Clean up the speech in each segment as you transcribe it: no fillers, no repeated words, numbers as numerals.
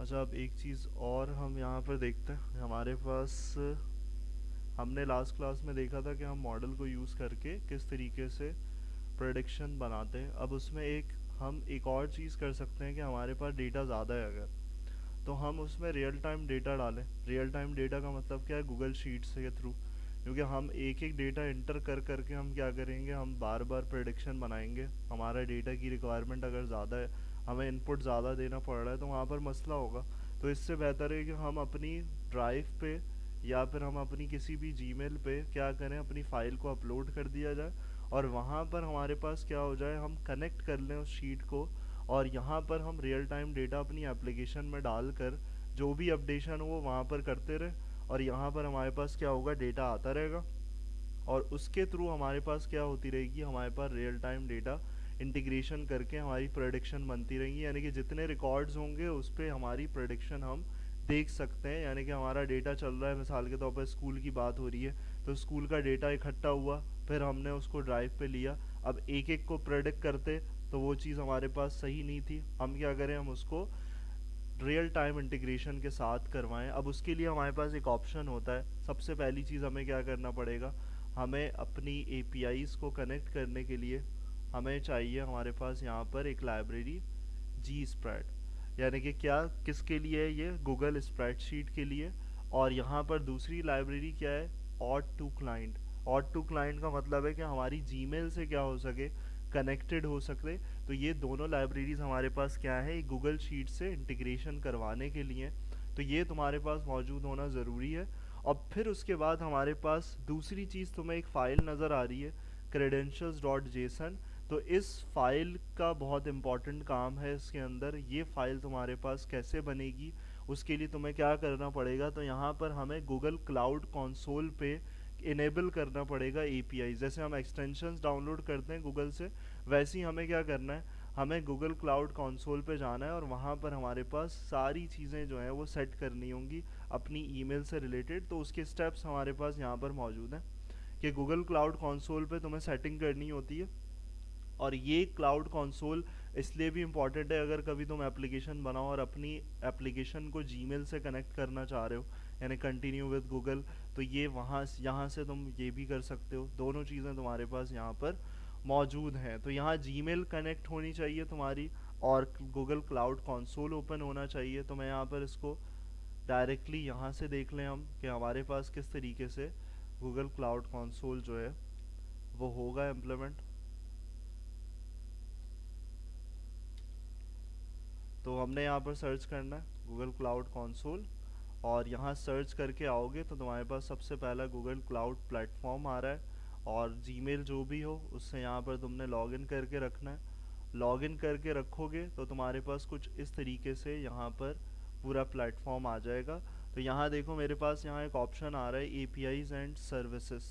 अच्छा, अब एक चीज़ और हम यहाँ पर देखते हैं हमारे पास। हमने लास्ट क्लास में देखा था कि हम मॉडल को यूज़ करके किस तरीके से प्रेडिक्शन बनाते हैं। अब उसमें हम एक और चीज़ कर सकते हैं कि हमारे पास डेटा ज़्यादा है अगर, तो हम उसमें रियल टाइम डेटा डालें। रियल टाइम डेटा का मतलब क्या है? गूगल शीट्स के थ्रू, क्योंकि हम एक एक डेटा इंटर कर करके हम क्या करेंगे, हम बार बार प्रेडिक्शन बनाएंगे। हमारा डेटा की रिक्वायरमेंट अगर ज़्यादा है, हमें इनपुट ज़्यादा देना पड़ रहा है, तो वहाँ पर मसला होगा। तो इससे बेहतर है कि हम अपनी ड्राइव पे या फिर हम अपनी किसी भी जीमेल पे क्या करें, अपनी फ़ाइल को अपलोड कर दिया जाए और वहाँ पर हमारे पास क्या हो जाए, हम कनेक्ट कर लें उस शीट को और यहाँ पर हम रियल टाइम डेटा अपनी एप्लीकेशन में डालकर जो भी अपडेशन हो वो वहाँ पर करते रहे और यहाँ पर हमारे पास क्या होगा, डेटा आता रहेगा और उसके थ्रू हमारे पास क्या होती रहेगी, हमारे पास रियल टाइम डेटा इंटीग्रेशन करके हमारी प्रेडिक्शन बनती रहेंगी। यानी कि जितने रिकॉर्ड्स होंगे उस पर हमारी प्रेडिक्शन हम देख सकते हैं। यानी कि हमारा डेटा चल रहा है, मिसाल के तौर पर स्कूल की बात हो रही है, तो स्कूल का डेटा इकट्ठा हुआ, फिर हमने उसको ड्राइव पे लिया। अब एक एक को प्रेडिक्ट करते तो वो चीज़ हमारे पास सही नहीं थी। हम क्या करें, हम उसको रियल टाइम इंटीग्रेशन के साथ करवाएं। अब उसके लिए हमारे पास एक ऑप्शन होता है। सबसे पहली चीज़ हमें क्या करना पड़ेगा, हमें अपनी एपीआईज़ को कनेक्ट करने के लिए हमें चाहिए हमारे पास यहाँ पर एक लाइब्रेरी जी स्प्रेड। यानी कि क्या, किसके लिए है ये? गूगल स्प्रेडशीट के लिए। और यहाँ पर दूसरी लाइब्रेरी क्या है? Auth to client. Auth to client का मतलब है कि हमारी जीमेल से क्या हो सके, कनेक्टेड हो सके। तो ये दोनों लाइब्रेरीज हमारे पास क्या है, गूगल शीट से इंटीग्रेशन करवाने के लिए। तो ये तुम्हारे पास मौजूद होना ज़रूरी है। और फिर उसके बाद हमारे पास दूसरी चीज़, तुम्हें एक फ़ाइल नज़र आ रही है credentials.json। तो इस फाइल का बहुत इम्पॉर्टेंट काम है इसके अंदर। ये फ़ाइल तुम्हारे पास कैसे बनेगी, उसके लिए तुम्हें क्या करना पड़ेगा, तो यहाँ पर हमें गूगल क्लाउड कंसोल पे इनेबल करना पड़ेगा एपीआई। जैसे हम एक्सटेंशंस डाउनलोड करते हैं गूगल से, वैसे ही हमें क्या करना है, हमें गूगल क्लाउड कंसोल पे जाना है और वहाँ पर हमारे पास सारी चीज़ें जो हैं वो सेट करनी होंगी अपनी ईमेल से रिलेटेड। तो उसके स्टेप्स हमारे पास यहाँ पर मौजूद हैं कि गूगल क्लाउड कंसोल पे तुम्हें सेटिंग करनी होती है। और ये क्लाउड कंसोल इसलिए भी इम्पॉर्टेंट है, अगर कभी तुम एप्लीकेशन बनाओ और अपनी एप्लीकेशन को जीमेल से कनेक्ट करना चाह रहे हो, यानी कंटिन्यू विद गूगल, तो ये वहाँ यहाँ से तुम ये भी कर सकते हो। दोनों चीज़ें तुम्हारे पास यहाँ पर मौजूद हैं। तो यहाँ जीमेल कनेक्ट होनी चाहिए तुम्हारी और गूगल क्लाउड कंसोल ओपन होना चाहिए। तो मैं यहाँ पर इसको डायरेक्टली यहाँ से देख लें हम कि हमारे पास किस तरीके से गूगल क्लाउड कंसोल जो है वो होगा इम्प्लीमेंट। तो हमने यहाँ पर सर्च करना है गूगल क्लाउड कंसोल और यहाँ सर्च करके आओगे तो तुम्हारे पास सबसे पहला गूगल क्लाउड प्लेटफॉर्म आ रहा है और जीमेल जो भी हो उससे यहाँ पर तुमने लॉगिन करके रखना है। लॉगिन करके रखोगे तो तुम्हारे पास कुछ इस तरीके से यहाँ पर पूरा प्लेटफॉर्म आ जाएगा। तो यहाँ देखो मेरे पास यहाँ एक ऑप्शन आ रहा है एपीआईज एंड सर्विसेज।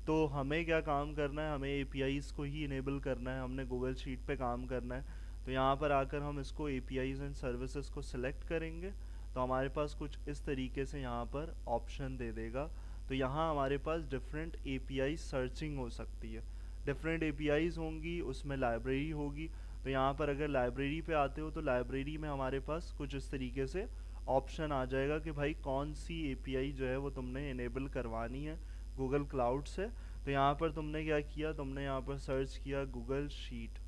तो हमें क्या काम करना है, हमें एपीआईज को ही इनेबल करना है, हमने गूगल शीट पे काम करना है। तो यहाँ पर आकर हम इसको एपीआईज एंड सर्विसेज को सिलेक्ट करेंगे तो हमारे पास कुछ इस तरीके से यहाँ पर ऑप्शन दे देगा। तो यहाँ हमारे पास डिफरेंट एपीआई सर्चिंग हो सकती है, डिफरेंट एपीआईज होंगी, उसमें लाइब्रेरी होगी। तो यहाँ पर अगर लाइब्रेरी पे आते हो तो लाइब्रेरी में हमारे पास कुछ इस तरीके से ऑप्शन आ जाएगा कि भाई कौन सी एपीआई जो है वो तुमने इनेबल करवानी है गूगल क्लाउड से। तो यहाँ पर तुमने क्या किया, तुमने यहाँ पर सर्च किया गूगल शीट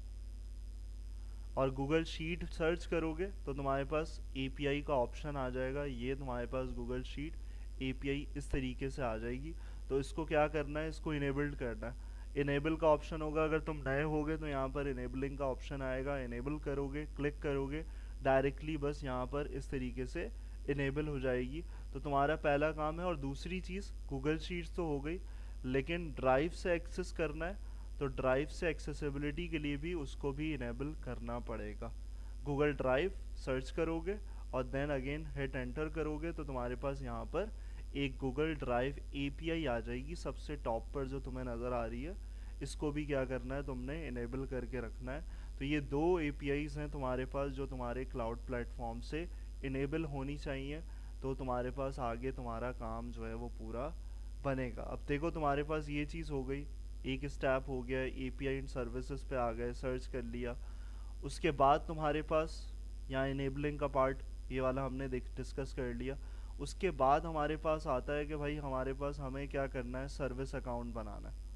और गूगल शीट सर्च करोगे तो तुम्हारे पास एपीआई का ऑप्शन आ जाएगा। ये तुम्हारे पास गूगल शीट एपीआई इस तरीके से आ जाएगी। तो इसको क्या करना है, इसको इनेबल्ड करना है। इनेबल का ऑप्शन होगा, अगर तुम नए होगे तो यहाँ पर इनेबलिंग का ऑप्शन आएगा, इनेबल करोगे, क्लिक करोगे, डायरेक्टली बस यहाँ पर इस तरीके से इनेबल हो जाएगी। तो तुम्हारा पहला काम है। और दूसरी चीज़, गूगल शीट्स तो हो गई, लेकिन ड्राइव से एक्सेस करना है तो ड्राइव से एक्सेसिबिलिटी के लिए भी उसको भी इनेबल करना पड़ेगा। गूगल ड्राइव सर्च करोगे और देन अगेन हिट एंटर करोगे तो तुम्हारे पास यहाँ पर एक गूगल ड्राइव एपीआई आ जाएगी सबसे टॉप पर जो तुम्हें नज़र आ रही है। इसको भी क्या करना है, तुमने इनेबल करके रखना है। तो ये दो एपीआईज हैं तुम्हारे पास जो तुम्हारे क्लाउड प्लेटफॉर्म से इनेबल होनी चाहिए। तो तुम्हारे पास आगे तुम्हारा काम जो है वो पूरा बनेगा। अब देखो तुम्हारे पास ये चीज़ हो गई, एक स्टेप हो गया, एपीआई एंड सर्विसेज पे आ गए, सर्च कर लिया। उसके बाद तुम्हारे पास यहाँ इनेबलिंग का पार्ट, ये वाला हमने डिस्कस कर लिया। उसके बाद हमारे पास आता है कि भाई हमारे पास हमें क्या करना है, सर्विस अकाउंट बनाना है।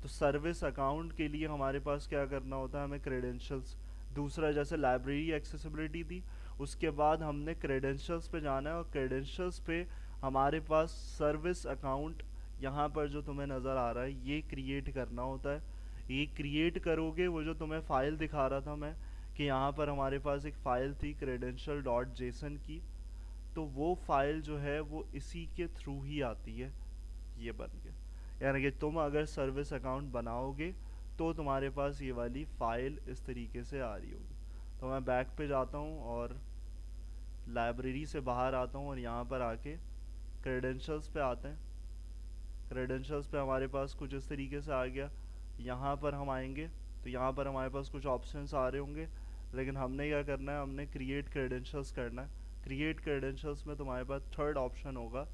तो सर्विस अकाउंट के लिए हमारे पास क्या करना होता है, हमें क्रेडेंशियल्स, दूसरा जैसे लाइब्रेरी एक्सेसिबिलिटी थी, उसके बाद हमने क्रेडेंशियल्स पे जाना है, और क्रेडेंशियल्स पे हमारे पास सर्विस अकाउंट यहाँ पर जो तुम्हें नज़र आ रहा है ये क्रिएट करना होता है। ये क्रिएट करोगे, वो जो तुम्हें फ़ाइल दिखा रहा था मैं कि यहाँ पर हमारे पास एक फ़ाइल थी क्रेडेंशियल डॉट जेसन की, तो वो फाइल जो है वो इसी के थ्रू ही आती है, ये बन के, यानी कि तुम अगर सर्विस अकाउंट बनाओगे तो तुम्हारे पास ये वाली फाइल इस तरीके से आ रही होगी। तो मैं बैक पे जाता हूँ और लाइब्रेरी से बाहर आता हूँ और यहाँ पर आके क्रेडेंशियल्स पे आते हैं। क्रेडेंशियल्स पे हमारे पास कुछ इस तरीके से आ गया। यहाँ पर हम आएंगे तो यहाँ पर हमारे पास कुछ ऑप्शंस आ रहे होंगे, लेकिन हमने क्या करना है, हमने क्रिएट क्रेडेंशियल्स करना है। क्रिएट क्रेडेंशियल्स में तुम्हारे पास थर्ड ऑप्शन होगा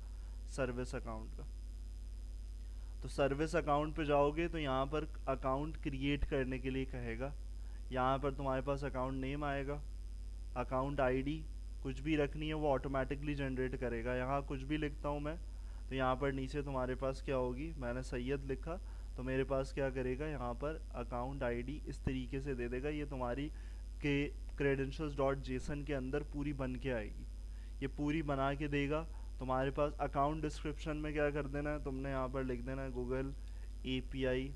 सर्विस अकाउंट का। तो सर्विस अकाउंट पे जाओगे तो यहाँ पर अकाउंट क्रिएट करने के लिए कहेगा। यहाँ पर तुम्हारे पास अकाउंट नेम आएगा, अकाउंट आईडी कुछ भी रखनी है वो ऑटोमेटिकली जनरेट करेगा। यहाँ कुछ भी लिखता हूँ मैं, तो यहाँ पर नीचे तुम्हारे पास क्या होगी, मैंने सैयद लिखा तो मेरे पास क्या करेगा, यहाँ पर अकाउंट आईडी इस तरीके से दे देगा। ये तुम्हारी के क्रेडेंशियल्स डॉट जेसन के अंदर पूरी बन के आएगी, ये पूरी बना के देगा। तुम्हारे पास अकाउंट डिस्क्रिप्शन में क्या कर देना है, तुमने यहाँ पर लिख देना है गूगल एपीआई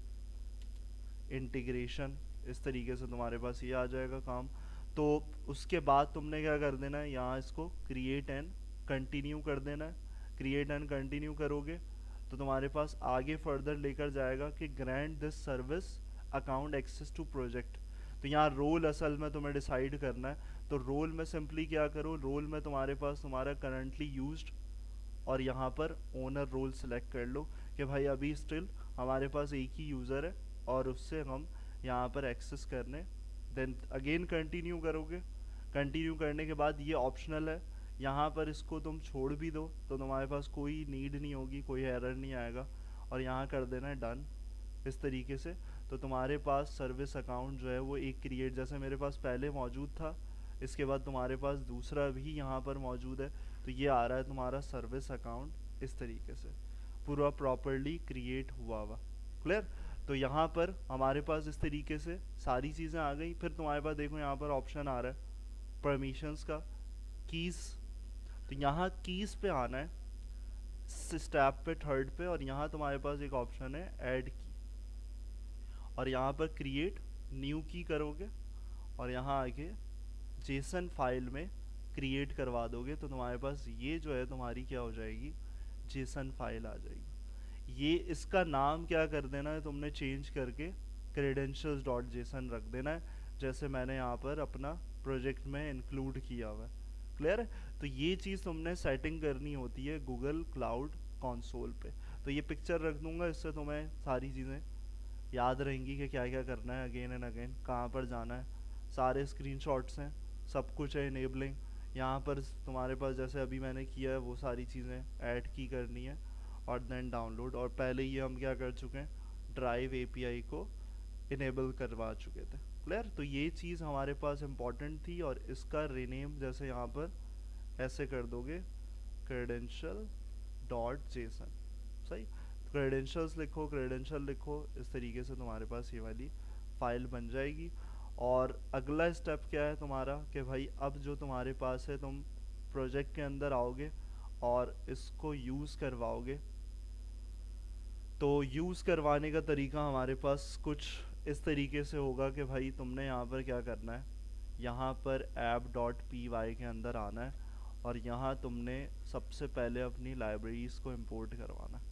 इंटीग्रेशन, इस तरीके से तुम्हारे पास ये आ जाएगा काम। तो उसके बाद तुमने क्या कर देना है, यहाँ इसको क्रिएट एंड कंटिन्यू कर देना है। क्रिएट एंड कंटिन्यू करोगे तो तुम्हारे पास आगे फर्दर लेकर जाएगा कि grant this service account access to project. तो यहाँ रोल असल में तुम्हें डिसाइड करना है। तो रोल में सिंपली क्या करो, रोल में तुम्हारे पास तुम्हारा करंटली यूज्ड और यहाँ पर ओनर रोल सेलेक्ट कर लो कि भाई अभी स्टिल हमारे पास एक ही यूज़र है और उससे हम यहाँ पर एक्सेस करने। देन अगेन कंटिन्यू करोगे, कंटिन्यू करने के बाद ये ऑप्शनल है, यहाँ पर इसको तुम छोड़ भी दो तो तुम्हारे पास कोई नीड नहीं होगी, कोई एरर नहीं आएगा, और यहाँ कर देना है डन इस तरीके से। तो तुम्हारे पास सर्विस अकाउंट जो है वो एक क्रिएट, जैसे मेरे पास पहले मौजूद था, इसके बाद तुम्हारे पास दूसरा भी यहाँ पर मौजूद है, तो ये आ रहा है तुम्हारा सर्विस अकाउंट इस तरीके से पूरा प्रॉपरली क्रिएट हुआ हुआ। क्लियर? तो यहाँ पर हमारे पास इस तरीके से सारी चीज़ें आ गई। फिर तुम्हारे पास देखो यहाँ पर ऑप्शन आ रहा है परमिशंस का, कीज़। तो यहाँ कीज़ पे आना है स्टेप पे थर्ड पे, और यहाँ तुम्हारे पास एक ऑप्शन है ऐड की, और यहाँ पर क्रिएट न्यू की करोगे और यहाँ आके जेसन फाइल में क्रिएट करवा दोगे तो तुम्हारे पास ये जो है तुम्हारी क्या हो जाएगी, जेसन फाइल आ जाएगी। ये इसका नाम क्या कर देना है तुमने, चेंज करके क्रेडेंशियल्स डॉट जेसन रख देना है, जैसे मैंने यहाँ पर अपना प्रोजेक्ट में इंक्लूड किया हुआ है। क्लियर है? तो ये चीज़ तुमने सेटिंग करनी होती है गूगल क्लाउड कंसोल पे। तो ये पिक्चर रख दूंगा, इससे तुम्हें सारी चीज़ें याद रहेंगी कि क्या क्या करना है, अगेन एंड अगेन कहाँ पर जाना है। सारे स्क्रीनशॉट्स हैं, सब कुछ है इनेबलिंग। यहाँ पर तुम्हारे पास जैसे अभी मैंने किया है वो सारी चीज़ें ऐड की करनी है और देन डाउनलोड, और पहले ही हम क्या कर चुके हैं, ड्राइव एपीआई को इनेबल करवा चुके थे। क्लियर? तो ये चीज़ हमारे पास इम्पॉर्टेंट थी, और इसका रीनेम जैसे यहाँ पर ऐसे कर दोगे क्रेडेंशियल डॉट जेसन, सही, क्रेडेंशियल्स लिखो, क्रेडेंशियल लिखो, इस तरीके से तुम्हारे पास ये वाली फाइल बन जाएगी। और अगला स्टेप क्या है तुम्हारा कि भाई अब जो तुम्हारे पास है तुम प्रोजेक्ट के अंदर आओगे और इसको यूज़ करवाओगे। तो यूज़ करवाने का तरीका हमारे पास कुछ इस तरीके से होगा कि भाई तुमने यहाँ पर क्या करना है, यहाँ पर app.py के अंदर आना है और यहाँ तुमने सबसे पहले अपनी लाइब्रेरीज़ को इंपोर्ट करवाना है।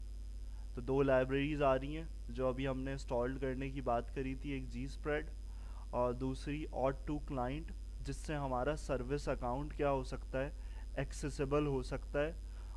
तो दो लाइब्रेरीज़ आ रही हैं जो अभी हमने इंस्टॉल करने की बात करी थी, एक जी स्प्रेड और दूसरी ऑट टू क्लाइंट, जिससे हमारा सर्विस अकाउंट क्या हो सकता है, एक्सेसिबल हो सकता है।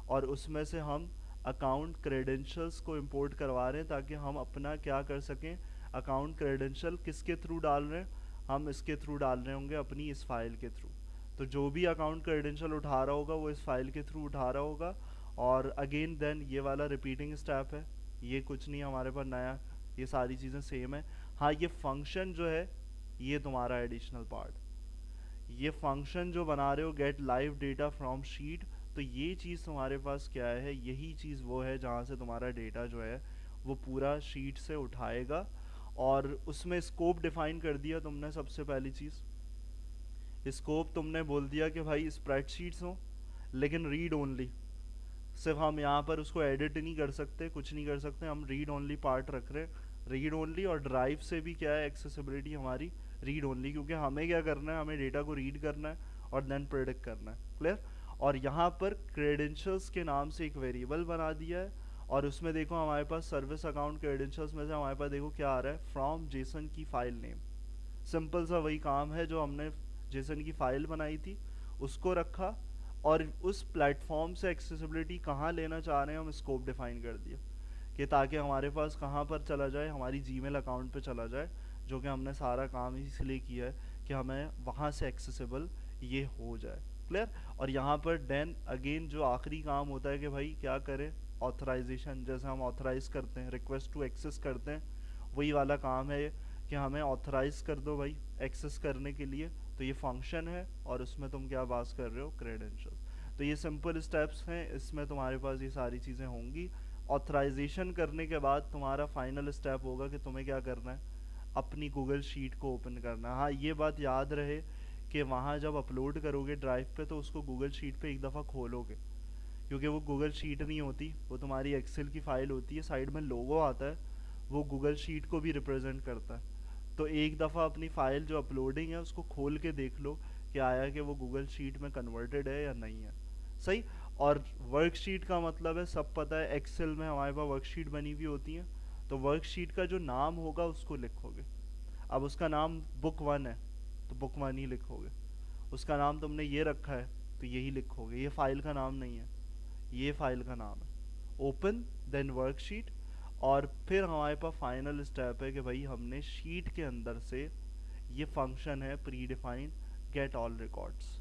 और उसमें से हम अकाउंट क्रेडेंशियल्स को इंपोर्ट करवा रहे हैं ताकि हम अपना क्या कर सकें, अकाउंट क्रेडेंशियल किसके थ्रू डाल रहे हैं, हम इसके थ्रू डाल रहे होंगे अपनी इस फाइल के थ्रू। तो जो भी अकाउंट क्रेडेंशियल उठा रहा होगा वो इस फाइल के थ्रू उठा रहा होगा। और अगेन देन ये वाला रिपीटिंग स्टेप है, ये कुछ नहीं हमारे पास नया, ये सारी चीज़ें सेम है। हाँ, ये फंक्शन जो है ये तुम्हारा एडिशनल पार्ट, ये फंक्शन जो बना रहे हो get live data from sheet, तो ये चीज़ तुम्हारे पास क्या है, यही चीज़ वो है जहाँ से तुम्हारा डेटा जो है वो पूरा शीट से उठाएगा। और उसमें स्कोप डिफाइन कर दिया तुमने। सबसे पहली चीज़, स्कोप तुमने बोल दिया कि भाई स्प्रेडशीट्स हो लेकिन रीड ओनली। सिर्फ हम यहाँ पर उसको एडिट नहीं कर सकते, कुछ नहीं कर सकते, हम रीड ओनली पार्ट रख रहे हैं, रीड ओनली। और ड्राइव से भी क्या है, एक्सेसिबिलिटी हमारी रीड ओनली, क्योंकि हमें क्या करना है, हमें डेटा को रीड करना है और देन प्रेडिक्ट करना है। क्लियर। और यहाँ पर क्रेडेंशियल्स के नाम से एक वेरिएबल बना दिया है, और उसमें देखो हमारे पास सर्विस अकाउंट क्रेडेंशियल्स में से हमारे पास देखो क्या आ रहा है, फ्रॉम जेसन की फाइल नेम। सिंपल सा वही काम है जो हमने जेसन की फाइल बनाई थी उसको रखा, और उस प्लेटफॉर्म से एक्सेसिबिलिटी कहाँ लेना चाह रहे हैं हम स्कोप डिफाइन कर दिया, कि ताकि हमारे पास कहाँ पर चला जाए, हमारी जीमेल अकाउंट पे चला जाए, जो कि हमने सारा काम इसलिए किया है कि हमें वहाँ से एक्सेसिबल ये हो जाए। क्लियर। और यहाँ पर देन अगेन जो आखिरी काम होता है कि भाई क्या करें, ऑथराइजेशन। जैसे हम ऑथराइज करते हैं, रिक्वेस्ट टू एक्सेस करते हैं, वही वाला काम है कि हमें ऑथराइज कर दो भाई एक्सेस करने के लिए। तो ये फंक्शन है और उसमें तुम क्या पास कर रहे हो, क्रेडेंशियल्स। तो ये सिंपल स्टेप्स हैं, इसमें तुम्हारे पास ये सारी चीज़ें होंगी। ऑथराइजेशन करने के बाद तुम्हारा फाइनल स्टेप होगा कि तुम्हें क्या करना है, अपनी गूगल शीट को ओपन करना है। हाँ, ये बात याद रहे कि वहाँ जब अपलोड करोगे ड्राइव पे तो उसको गूगल शीट पे एक दफ़ा खोलोगे, क्योंकि वो गूगल शीट नहीं होती, वो तुम्हारी एक्सेल की फ़ाइल होती है। साइड में लोगो आता है, वो गूगल शीट को भी रिप्रेजेंट करता है। तो एक दफ़ा अपनी फ़ाइल जो अपलोडिंग है उसको खोल के देख लो कि आया कि वो गूगल शीट में कन्वर्टेड है या नहीं है। सही। और वर्कशीट का मतलब है, सब पता है, एक्सेल में हमारे पास वर्कशीट बनी हुई होती है, तो वर्कशीट का जो नाम होगा उसको लिखोगे। अब उसका नाम बुक 1 है तो बुक 1 ही लिखोगे, उसका नाम तुमने ये रखा है तो यही लिखोगे। ये फाइल का नाम नहीं है, ये फाइल का नाम है। Open then worksheet. और फिर हमारे पास फाइनल स्टेप है कि भाई हमने शीट के अंदर से, ये फंक्शन है pre defined, get all records.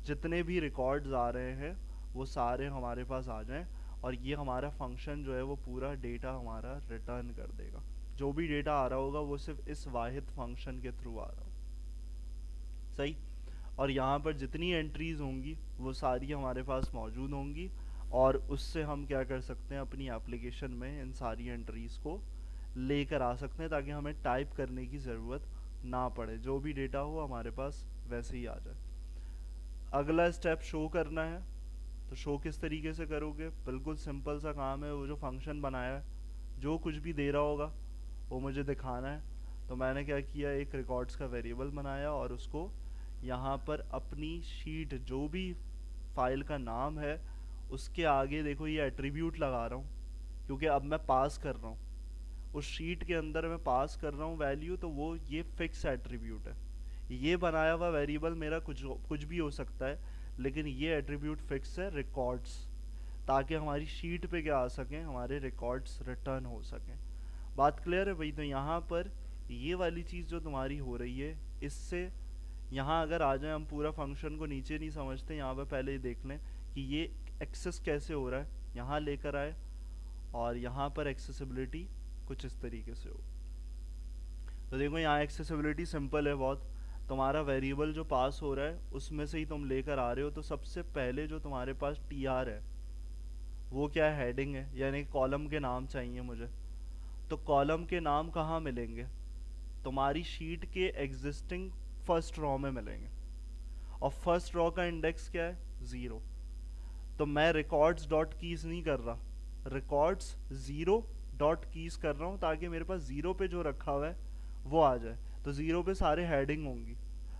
जितने भी रिकॉर्ड्स आ रहे हैं वो सारे हमारे पास आ जाएं, और ये हमारा फंक्शन जो है वो पूरा डेटा हमारा रिटर्न कर देगा। जो भी डेटा आ रहा होगा वो सिर्फ इस वाहिद फंक्शन के थ्रू आ रहा होगा। सही। और यहाँ पर जितनी एंट्रीज होंगी वो सारी हमारे पास मौजूद होंगी, और उससे हम क्या कर सकते हैं, अपनी एप्लीकेशन में इन सारी एंट्रीज को लेकर आ सकते हैं, ताकि हमें टाइप करने की ज़रूरत ना पड़े, जो भी डेटा हो हमारे पास वैसे ही आ जाए। अगला स्टेप शो करना है। तो शो किस तरीके से करोगे, बिल्कुल सिंपल सा काम है। वो जो फंक्शन बनाया है, जो कुछ भी दे रहा होगा वो मुझे दिखाना है। तो मैंने क्या किया, एक रिकॉर्ड्स का वेरिएबल बनाया और उसको यहाँ पर अपनी शीट, जो भी फाइल का नाम है उसके आगे देखो ये एट्रीब्यूट लगा रहा हूँ, क्योंकि अब मैं पास कर रहा हूँ उस शीट के अंदर, मैं पास कर रहा हूँ वैल्यू, तो वो ये फिक्स एट्रीब्यूट है। ये बनाया हुआ वेरिएबल मेरा कुछ भी हो सकता है, लेकिन ये एट्रीब्यूट फिक्स है, रिकॉर्ड्स, ताकि हमारी शीट पे क्या आ सकें, हमारे रिकॉर्ड्स रिटर्न हो सकें। बात क्लियर है भाई। तो यहाँ पर ये वाली चीज़ जो तुम्हारी हो रही है, इससे यहाँ अगर आ जाए, हम पूरा फंक्शन को नीचे नहीं समझते, यहाँ पर पहले ही देख लें कि ये एक्सेस कैसे हो रहा है। यहाँ लेकर आए और यहाँ पर एक्सेसिबिलिटी कुछ इस तरीके से हो। तो देखो यहाँ एक्सेसिबिलिटी सिंपल है बहुत। तुम्हारा वेरिएबल जो पास हो रहा है उसमें से ही तुम लेकर आ रहे हो, तो सबसे पहले जो तुम्हारे पास टी आर है वो क्या है, हेडिंग है, यानी कॉलम के नाम चाहिए मुझे। तो कॉलम के नाम कहाँ मिलेंगे, तुम्हारी शीट के एग्जिस्टिंग फर्स्ट रो में मिलेंगे, और फर्स्ट रो का इंडेक्स क्या है, 0। तो मैं रिकॉर्ड्स डॉट कीज नहीं कर रहा, रिकॉर्ड्स 0 डॉट कीज कर रहा हूँ, ताकि मेरे पास 0 पे जो रखा हुआ है वो आ जाए। तो 0 पे सारे हेडिंग होंगी,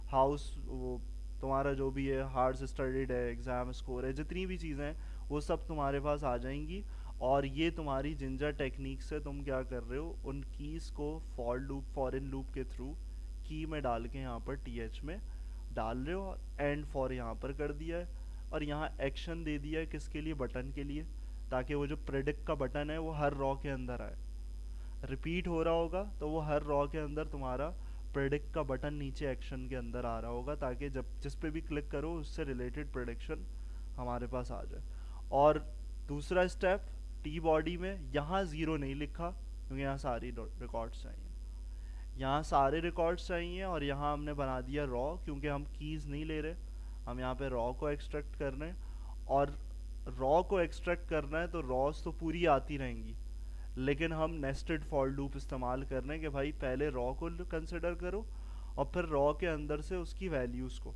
हाउस, वो तुम्हारा जो भी है, हार्ड स्टडीड है, एग्जाम स्कोर है, जितनी भी चीज़ें हैं वो सब तुम्हारे पास आ जाएंगी। और ये तुम्हारी जिंजर टेक्निक से तुम क्या कर रहे हो, उन कीज़ को फॉर लूप, फॉरन लूप के थ्रू की में डाल के यहाँ पर टीएच में डाल रहे हो, एंड फॉर यहाँ पर कर दिया है, और यहाँ एक्शन दे दिया है किसके लिए, बटन के लिए, ताकि वो जो प्रेडिक्ट का बटन है वो हर रॉ के अंदर आए। रिपीट हो रहा होगा तो वो हर रॉ के अंदर तुम्हारा प्रेडिक्ट का बटन नीचे एक्शन के अंदर आ रहा होगा, ताकि जब जिस पे भी क्लिक करो उससे रिलेटेड प्रेडिक्शन हमारे पास आ जाए। और दूसरा स्टेप टी बॉडी में यहाँ 0 नहीं लिखा, क्योंकि यहाँ सारी रिकॉर्ड्स चाहिए। यहाँ सारे रिकॉर्ड्स चाहिए और यहाँ हमने बना दिया रॉ, क्योंकि हम कीज़ नहीं ले रहे, हम यहाँ पे रॉ को एक्सट्रैक्ट कर रहे हैं। और रॉ को एक्सट्रैक्ट करना है तो रॉस तो पूरी आती रहेंगी, लेकिन हम नेस्टेड फॉर लूप इस्तेमाल कर रहे हैं कि भाई पहले रॉ को कंसिडर करो और फिर रॉ के अंदर से उसकी वैल्यूज़ को।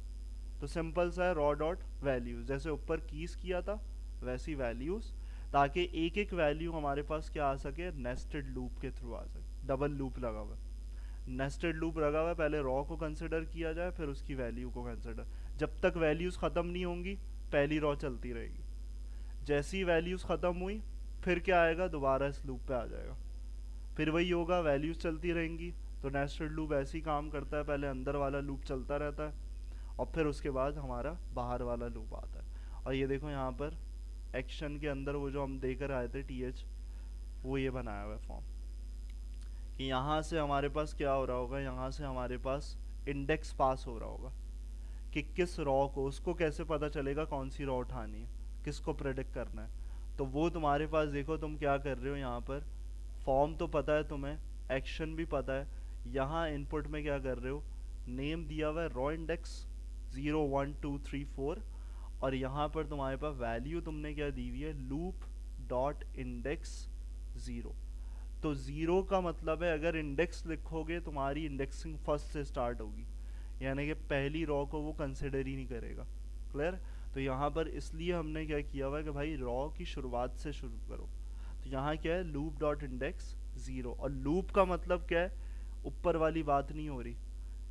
तो सिंपल सा है, रॉ डॉट वैल्यूज, जैसे ऊपर कीज किया था वैसी वैल्यूज, ताकि एक एक वैल्यू हमारे पास क्या आ सके, नेस्टेड लूप के थ्रू आ सके। डबल लूप लगा हुआ है, नेस्टेड लूप लगा हुआ है, पहले रॉ को कंसिडर किया जाए फिर उसकी वैल्यू को कंसिडर। जब तक वैल्यूज खत्म नहीं होंगी पहली रॉ चलती रहेगी, जैसी वैल्यूज खत्म हुई फिर क्या आएगा, दोबारा इस लूप पे आ जाएगा, फिर वही होगा, वैल्यूज चलती रहेंगी। तो नेस्टेड लूप ऐसे ही काम करता है, पहले अंदर वाला लूप चलता रहता है और फिर उसके बाद हमारा बाहर वाला लूप आता है। और ये देखो यहाँ पर एक्शन के अंदर वो जो हम देकर आए थे टीएच, वो ये बनाया हुआ है फॉर्म, कि यहाँ से हमारे पास क्या हो रहा होगा, यहाँ से हमारे पास इंडेक्स पास हो रहा होगा कि किस रॉ को, उसको कैसे पता चलेगा कौन सी रॉ उठानी है, किसको प्रेडिक्ट करना है। तो वो तुम्हारे पास देखो तुम क्या कर रहे हो, यहाँ पर फॉर्म तो पता है तुम्हें, एक्शन भी पता है, यहाँ इनपुट में क्या कर रहे हो, नेम दिया हुआ है रॉ इंडेक्स 0 1 2 3 4, और यहाँ पर तुम्हारे पास वैल्यू तुमने क्या दी हुई है, लूप डॉट इंडेक्स 0। तो 0 का मतलब है अगर इंडेक्स लिखोगे तुम्हारी इंडेक्सिंग फर्स्ट से स्टार्ट होगी, यानी कि पहली रॉ को वो कंसिडर ही नहीं करेगा। क्लियर। तो यहाँ पर इसलिए हमने क्या किया हुआ है कि भाई रॉ की शुरुआत से शुरू करो। तो यहाँ क्या है, लूप डॉट इंडेक्स 0, और लूप का मतलब क्या है, ऊपर वाली बात नहीं हो रही,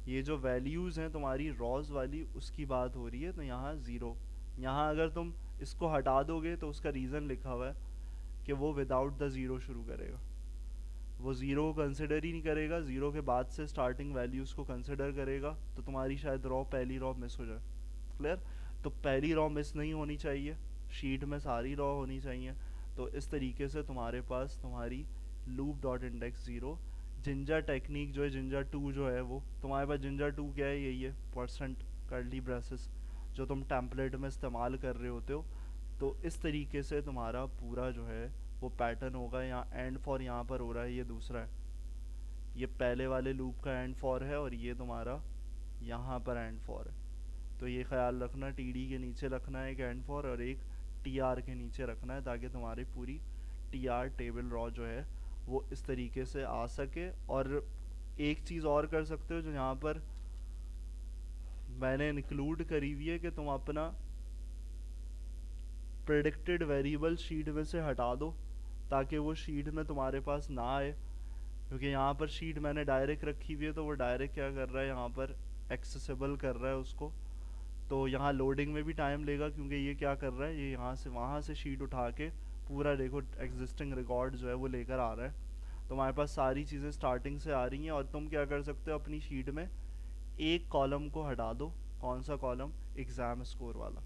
ये जो वैल्यूज़ हैं तुम्हारी रॉज वाली उसकी बात हो रही है। तो यहाँ 0, यहाँ अगर तुम इसको हटा दोगे तो उसका रीज़न लिखा हुआ है कि वो विदाउट द ज़ीरो शुरू करेगा, वो ज़ीरो को कंसिडर ही नहीं करेगा, ज़ीरो के बाद से स्टार्टिंग वैल्यूज़ को कंसिडर करेगा, तो तुम्हारी शायद रॉ, पहली रॉ मिस हो जाए। क्लियर। तो पहली रॉ मिस नहीं होनी चाहिए, शीट में सारी रॉ होनी चाहिए। तो इस तरीके से तुम्हारे पास तुम्हारी loop dot index 0, ginger technique जो है, जिंजर 2 जो है वो तुम्हारे पास, जिंजर 2 क्या है, यही है परसेंट कर्ली ब्रेसेस जो तुम टेम्पलेट में इस्तेमाल कर रहे होते हो। तो इस तरीके से तुम्हारा पूरा जो है वो पैटर्न होगा। यहाँ एंड फॉर यहाँ पर हो रहा है, ये दूसरा है, ये पहले वाले लूप का एंड फॉर है, और ये तुम्हारा यहाँ पर एंड फॉर है। तो ये ख्याल रखना, टीडी के नीचे रखना है एक एंड फॉर, और एक टीआर के नीचे रखना है, ताकि तुम्हारी पूरी टीआर टेबल रॉ जो है वो इस तरीके से आ सके। और एक चीज़ और कर सकते हो जो यहाँ पर मैंने इंक्लूड करी हुई है, कि तुम अपना प्रेडिक्टेड वेरिएबल शीट में से हटा दो, ताकि वो शीट में तुम्हारे पास ना आए, क्योंकि यहाँ पर शीट मैंने डायरेक्ट रखी हुई है, तो वो डायरेक्ट क्या कर रहा है, यहाँ पर एक्सेसिबल कर रहा है उसको। तो यहाँ लोडिंग में भी टाइम लेगा, क्योंकि ये क्या कर रहा है, ये यहाँ से वहाँ से शीट उठा के पूरा देखो एग्जिस्टिंग रिकॉर्ड जो है वो लेकर आ रहा है। तो हमारे पास सारी चीज़ें स्टार्टिंग से आ रही हैं, और तुम क्या कर सकते हो, अपनी शीट में एक कॉलम को हटा दो। कौन सा कॉलम, एग्ज़ाम स्कोर वाला,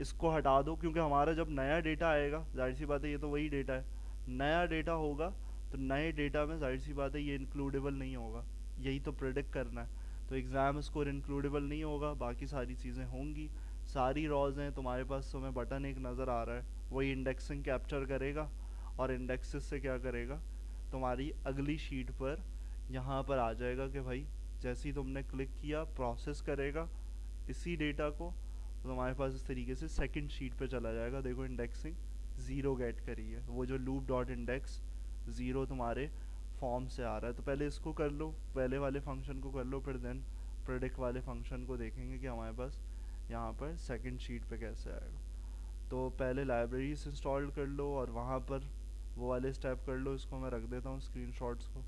इसको हटा दो, क्योंकि हमारा जब नया डेटा आएगा, जाहिर सी बात है ये तो वही डेटा है, नया डेटा होगा तो नए डेटा में जाहिर सी बात है ये इंक्लूडेबल नहीं होगा, यही तो प्रेडिक्ट करना है। तो एग्ज़ाम स्कोर इंक्लूडेबल नहीं होगा, बाकी सारी चीज़ें होंगी, सारी रॉज हैं तुम्हारे पास। तुम्हें बटन एक नज़र आ रहा है, वही इंडेक्सिंग कैप्चर करेगा, और इंडेक्सेस से क्या करेगा, तुम्हारी अगली शीट पर यहाँ पर आ जाएगा कि भाई जैसे ही तुमने क्लिक किया प्रोसेस करेगा इसी डेटा को, तो हमारे पास इस तरीके से सेकंड शीट पे चला जाएगा। देखो इंडेक्सिंग 0 गेट करी है, वो जो लूप डॉट इंडेक्स 0 तुम्हारे फॉर्म से आ रहा है। तो पहले इसको कर लो, पहले वाले फंक्शन को कर लो, फिर देन प्रेडिक्ट वाले फंक्शन को देखेंगे कि हमारे पास यहाँ पर सेकंड शीट पे कैसे आएगा। तो पहले लाइब्रेरीज इंस्टॉल कर लो और वहाँ पर वो वाले स्टेप कर लो। इसको मैं रख देता हूँ स्क्रीनशॉट्स को।